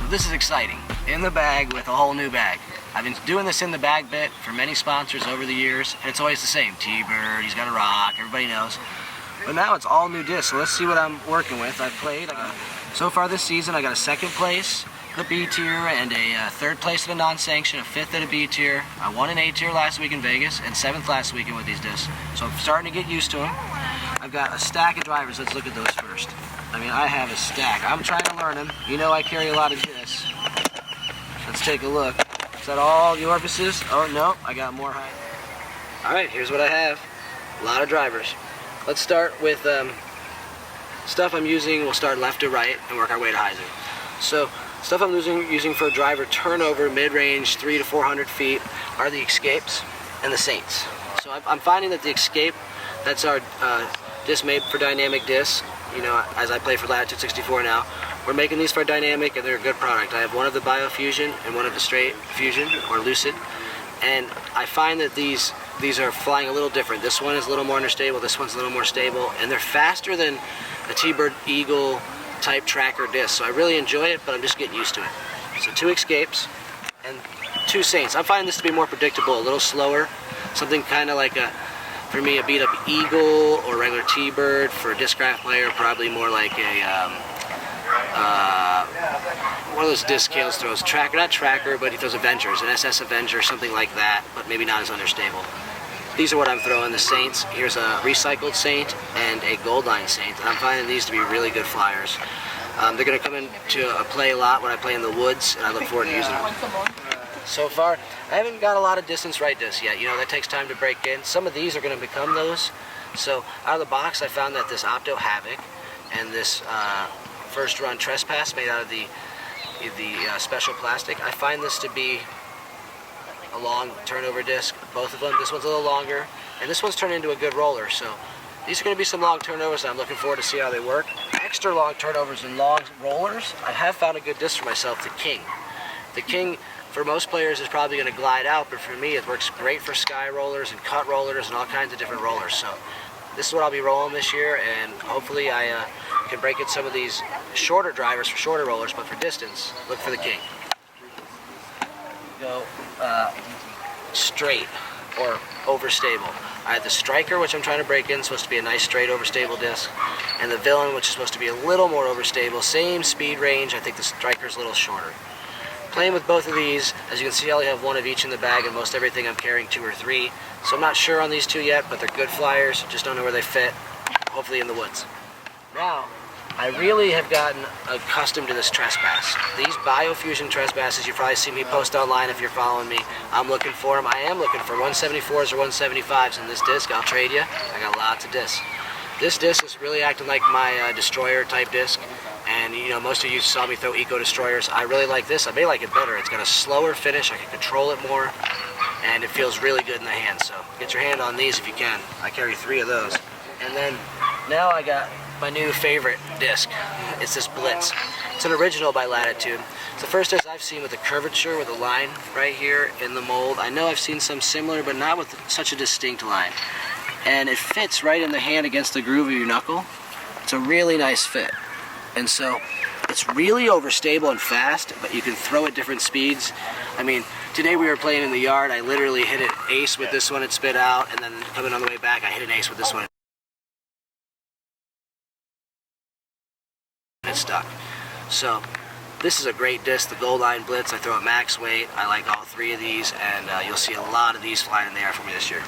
this is exciting. In the bag with a whole new bag. I've been doing this in the bag bit for many sponsors over the years, and it's always the same. T-Bird, he's got a rock, everybody knows. But now it's all new discs, so let's see what I'm working with. I've played, so far this season I got a 2nd place at the B tier, and a 3rd place at a non-sanction, a 5th at a B tier. I won an A tier last week in Vegas, and 7th last weekend with these discs. So I'm starting to get used to them. I've got a stack of drivers, let's look at those first. I mean, I have a stack. I'm trying to learn them. You know I carry a lot of discs. Let's take a look. Is that all the orifices? Oh no, I got more high. Alright, here's what I have. A lot of drivers. Let's start with stuff I'm using. We'll start left to right and work our way to hyzer. So, stuff I'm using for driver turnover, mid-range, 300 to 400 feet, are the Escapes and the Saints. So I'm finding that the Escape, that's our disc made for dynamic discs. You know, as I play for Latitude 64 now, we're making these for dynamic, and they're a good product. I have one of the Biofusion and one of the straight Fusion or Lucid, and I find that these are flying a little different. This one is a little more understable, this one's a little more stable, and they're faster than a T-Bird Eagle type tracker disc. So I really enjoy it, but I'm just getting used to it. So 2 Escapes and 2 Saints. I'm finding this to be more predictable, a little slower, something kind of like for me, a beat up Eagle or regular T-Bird. For a discraft player, probably more like a one of those disc Kales throws. Tracker, not tracker, but he throws Avengers, an SS Avenger, something like that, but maybe not as understable. These are what I'm throwing, the Saints. Here's a recycled Saint and a Goldline Saint, and I'm finding these to be really good flyers. They're going to come into play a lot when I play in the woods, and I look forward to using them. So far, I haven't got a lot of distance right discs yet. You know, that takes time to break in. Some of these are going to become those. So out of the box, I found that this Opto Havoc and this first run Trespass made out of the special plastic, I find this to be a long turnover disc, both of them. This one's a little longer, and this one's turned into a good roller. So these are going to be some long turnovers, and I'm looking forward to see how they work. Extra long turnovers and long rollers, I have found a good disc for myself, the King. The King, for most players, is probably going to glide out, but for me it works great for sky rollers and cut rollers and all kinds of different rollers. So this is what I'll be rolling this year, and hopefully I can break in some of these shorter drivers for shorter rollers, but for distance, look for the King. Go straight or overstable. I have the Striker, which I'm trying to break in, supposed to be a nice straight overstable disc, and the Villain, which is supposed to be a little more overstable, same speed range. I think the Striker's a little shorter. Playing with both of these, as you can see, I only have one of each in the bag, and most everything I'm carrying 2 or 3. So I'm not sure on these 2 yet, but they're good flyers. Just don't know where they fit. Hopefully in the woods. Now, I really have gotten accustomed to this Trespass. These Biofusion Trespasses, you've probably seen me post online if you're following me. I'm looking for them. I am looking for 174s or 175s in this disc. I'll trade you. I got lots of discs. This disc is really acting like my Destroyer type disc. And you know, most of you saw me throw Eco Destroyers. I really like this. I may like it better. It's got a slower finish. I can control it more, and it feels really good in the hand. So get your hand on these if you can. I carry 3 of those. And then now I got my new favorite disc. It's this Blitz. It's an original by Latitude. It's the first disc I've seen with a curvature, with a line right here in the mold. I know I've seen some similar, but not with such a distinct line. And it fits right in the hand against the groove of your knuckle. It's a really nice fit. And so it's really overstable and fast, but you can throw at different speeds. I mean, today we were playing in the yard. I literally hit an ace with this one and spit out, and then coming on the way back, I hit an ace with this one and it stuck. So this is a great disc, the Goldline Blitz. I throw at max weight. I like all 3 of these, and you'll see a lot of these flying in the air for me this year.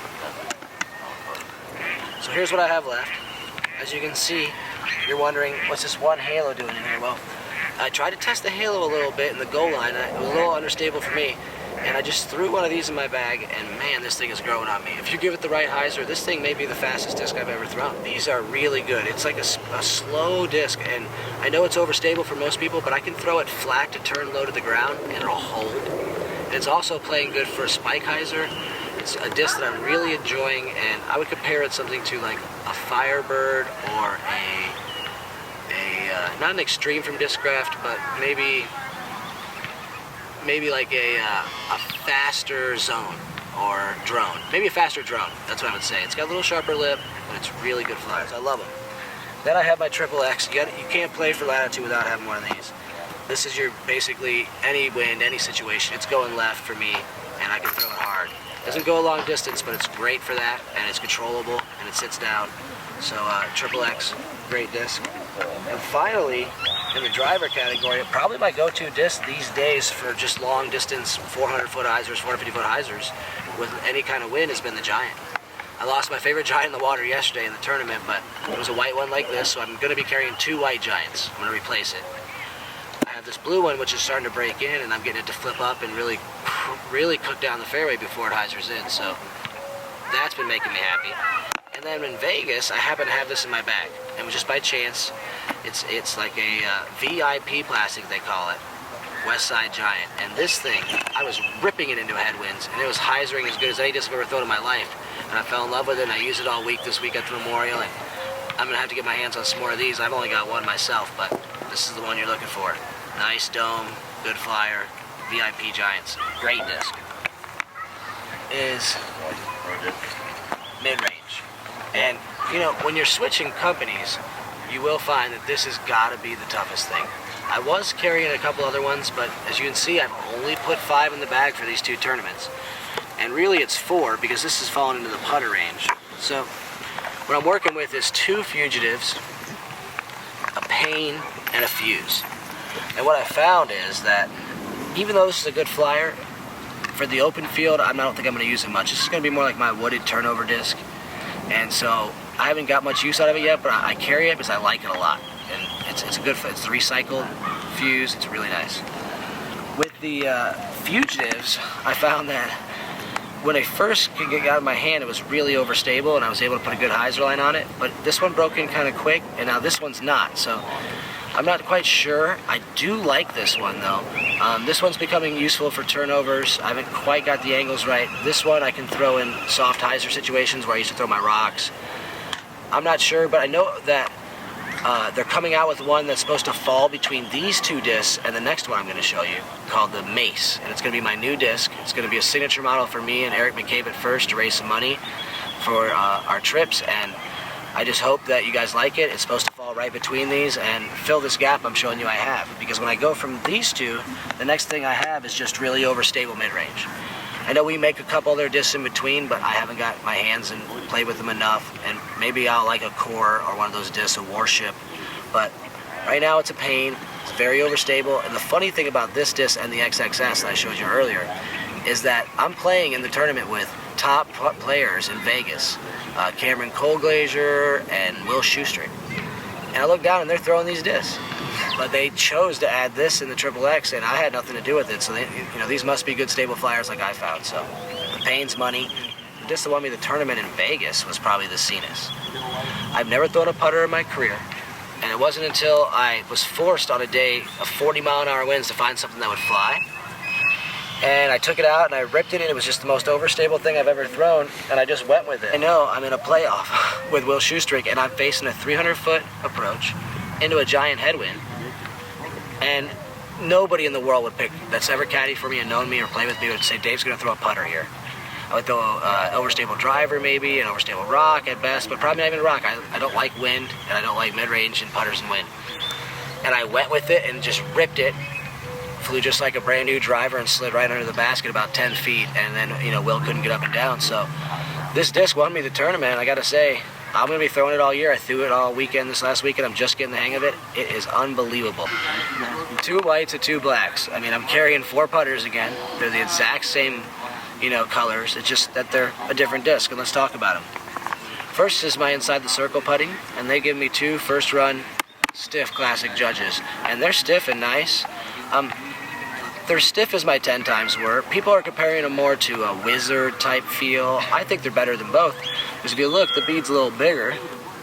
So here's what I have left. As you can see, you're wondering, what's this one halo doing in here? Well, I tried to test the halo a little bit in the Goldline. It was a little unstable for me, and I just threw one of these in my bag, and man, this thing is growing on me. If you give it the right hyzer, this thing may be the fastest disc I've ever thrown. These are really good. It's like a slow disc, and I know it's overstable for most people, but I can throw it flat to turn low to the ground, and it'll hold. And it's also playing good for a spike hyzer. It's a disc that I'm really enjoying, and I would compare it something to like a Firebird or not an extreme from Discraft, but maybe like a faster Zone or Drone. Maybe a faster Drone, that's what I would say. It's got a little sharper lip, but it's really good flyers. I love them. Then I have my Triple X. You can't play for Latitude without having one of these. This is your basically any wind, any situation. It's going left for me, and I can throw it hard. Doesn't go a long distance, but it's great for that, and it's controllable, and it sits down. So XXX, great disc. And finally, in the driver category, probably my go-to disc these days for just long distance 400-foot hyzers, 450-foot hyzers with any kind of wind has been the Giant. I lost my favorite Giant in the water yesterday in the tournament, but it was a white one like this, so I'm going to be carrying 2 white Giants. I'm going to replace it. I have this blue one which is starting to break in, and I'm getting it to flip up and really cook down the fairway before it hyzers in, so that's been making me happy. And then in Vegas, I happen to have this in my bag, and just by chance, it's like a VIP plastic, they call it, West Side Giant. And this thing, I was ripping it into headwinds, and it was hyzering as good as any disc I've ever thrown in my life. And I fell in love with it, and I used it all week this week at the Memorial, and I'm going to have to get my hands on some more of these. I've only got one myself, but this is the one you're looking for. Nice dome, good flyer, VIP Giants. Great disc. Is mid-range. And, you know, when you're switching companies, you will find that this has got to be the toughest thing. I was carrying a couple other ones, but as you can see, I've only put 5 in the bag for these 2 tournaments. And really it's 4 because this has fallen into the putter range. So what I'm working with is 2 fugitives, a pane, and a fuse. And what I found is that even though this is a good flyer, for the open field, I don't think I'm going to use it much. This is going to be more like my wooded turnover disc. And so I haven't got much use out of it yet, but I carry it because I like it a lot. And it's a good, it's the recycled fuse. It's really nice. With the fugitives, I found that when I first got it out of my hand, it was really overstable, and I was able to put a good hyzer line on it. But this one broke in kind of quick, and now this one's not. So I'm not quite sure. I do like this one though. This one's becoming useful for turnovers. I haven't quite got the angles right. This one I can throw in soft hyzer situations where I used to throw my rocks. I'm not sure, but I know that they're coming out with one that's supposed to fall between these 2 discs and the next one I'm going to show you, called the Mace. And it's going to be my new disc. It's going to be a signature model for me and Eric McCabe at First to raise some money for our trips, and I just hope that you guys like it. It's supposed to fall right between these and fill this gap I'm showing you I have. Because when I go from these 2, the next thing I have is just really overstable mid-range. I know we make a couple other discs in between, but I haven't got my hands and played with them enough. And maybe I'll like a Core or one of those discs, a Warship. But right now it's a pain. It's very overstable. And the funny thing about this disc and the XXS that I showed you earlier is that I'm playing in the tournament with top players in Vegas. Cameron Colglazier and Will Shoestring. And I look down and they're throwing these discs. But they chose to add this in the XXX, and I had nothing to do with it. So they, you know, these must be good stable flyers like I found. So the pain's money. The disc that won me the tournament in Vegas was probably the Cenas. I've never thrown a putter in my career, and it wasn't until I was forced on a day of 40-mile-an-hour winds to find something that would fly. And I took it out and I ripped it, and it was just the most overstable thing I've ever thrown, and I just went with it. I know I'm in a playoff with Will Shoestring, and I'm facing a 300-foot approach into a giant headwind. And nobody in the world would pick, that's ever caddied for me and known me or played with me, would say, Dave's going to throw a putter here. I would throw an overstable driver maybe, an overstable rock at best, but probably not even a rock. I don't like wind, and I don't like mid-range and putters and wind. And I went with it and just ripped it. Flew just like a brand new driver and slid right under the basket about 10 feet, and then, you know, Will couldn't get up and down. So this disc won me the tournament. I gotta say, I'm gonna be throwing it all year. I threw it all weekend this last weekend. I'm just getting the hang of it. It is unbelievable. 2 whites and 2 blacks. I mean, I'm carrying 4 putters again. They're the exact same, you know, colors. It's just that they're a different disc, and let's talk about them. First is my inside the circle putting, and they give me 2 first run stiff classic judges, and they're stiff and nice. They're stiff as my 10 times were. People are comparing them more to a wizard type feel. I think they're better than both, because if you look, the bead's a little bigger,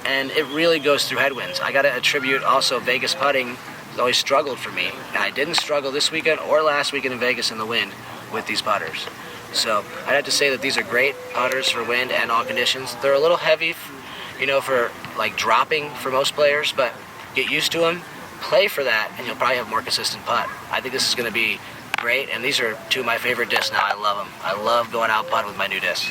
and it really goes through headwinds. I gotta attribute also Vegas putting has always struggled for me, and I didn't struggle this weekend or last weekend in Vegas in the wind with these putters. So I'd have to say that these are great putters for wind and all conditions. They're a little heavy, you know, for like dropping for most players, but get used to them, play for that, and you'll probably have a more consistent putt. I think this is going to be great, and these are 2 of my favorite discs now. I love them. I love going out putting with my new discs.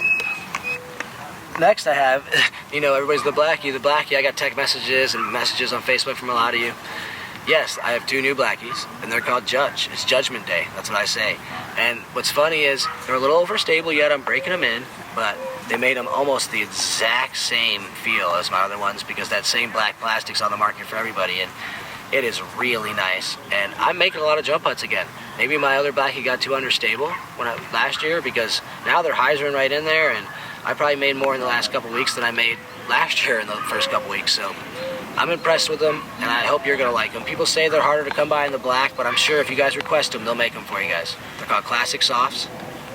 Next I have, you know, everybody's the Blackie. I got text messages and messages on Facebook from a lot of you. Yes, I have 2 new blackies, and they're called Judge. It's Judgment Day, that's what I say. And what's funny is, they're a little overstable yet, I'm breaking them in, but they made them almost the exact same feel as my other ones, because that same black plastic's on the market for everybody, and it is really nice. And I'm making a lot of jump putts again. Maybe my other blackie got too understable last year, because now they're hyzering right in there, and I probably made more in the last couple weeks than I made last year in the first couple weeks, so I'm impressed with them, and I hope you're going to like them. People say they're harder to come by in the black, but I'm sure if you guys request them, they'll make them for you guys. They're called Classic Softs.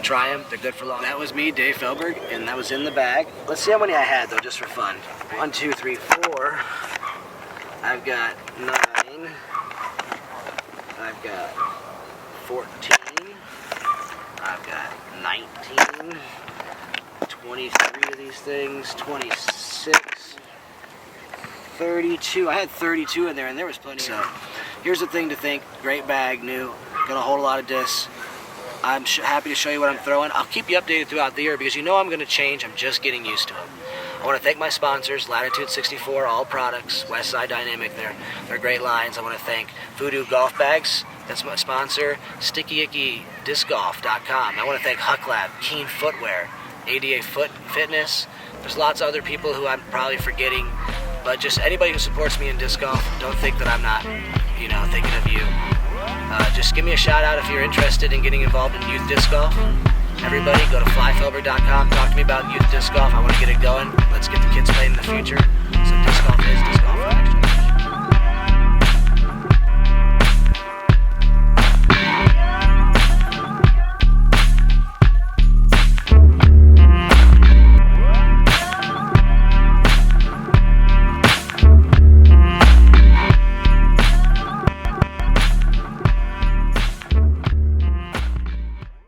Try them. They're good for long. That was me, Dave Felberg, and that was in the bag. Let's see how many I had, though, just for fun. 1, 2, 3, 4. I've got 9. I've got 14. I've got 19. 23 of these things. 26. 32. I had 32 in there, and there was plenty. So here's the thing to think. Great bag, new. Gonna hold a lot of discs. I'm happy to show you what I'm throwing. I'll keep you updated throughout the year, because you know I'm gonna change. I'm just getting used to them. I want to thank my sponsors, Latitude 64, All Products, Westside Dynamic. They're great lines. I want to thank Voodoo Golf Bags. That's my sponsor. StickyIckyDiscGolf.com. I want to thank Huck Lab, Keen Footwear, ADA Fitness. There's lots of other people who I'm probably forgetting. But just anybody who supports me in disc golf, don't think that I'm not, thinking of you. Just give me a shout out if you're interested in getting involved in youth disc golf. Everybody, go to flyfelber.com. Talk to me about youth disc golf. I want to get it going. Let's get the kids playing in the future.